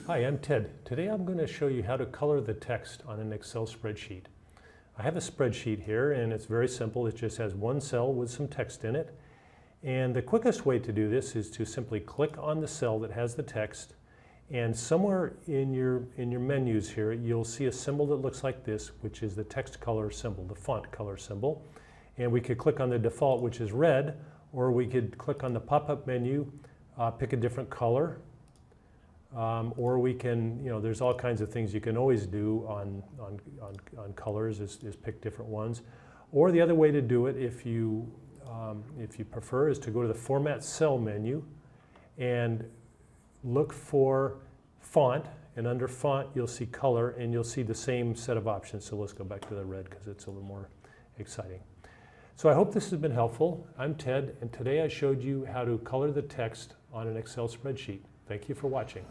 Hi, I'm Ted. Today I'm going to show you how to color the text on an Excel spreadsheet. I have a spreadsheet here and it's very simple. It just has one cell with some text in it. And the quickest way to do this is to simply click on the cell that has the text, and somewhere in your menus here you'll see a symbol that looks like this, which is the text color symbol, the font color symbol. And we could click on the default, which is red, or we could click on the pop-up menu, pick a different color. Or we can, there's all kinds of things you can always do on colors is pick different ones. Or the other way to do it, if you prefer, is to go to the Format Cell menu and look for Font, and under Font you'll see Color, and you'll see the same set of options. So let's go back to the red because it's a little more exciting. So I hope this has been helpful. I'm Ted, and today I showed you how to color the text on an Excel spreadsheet. Thank you for watching.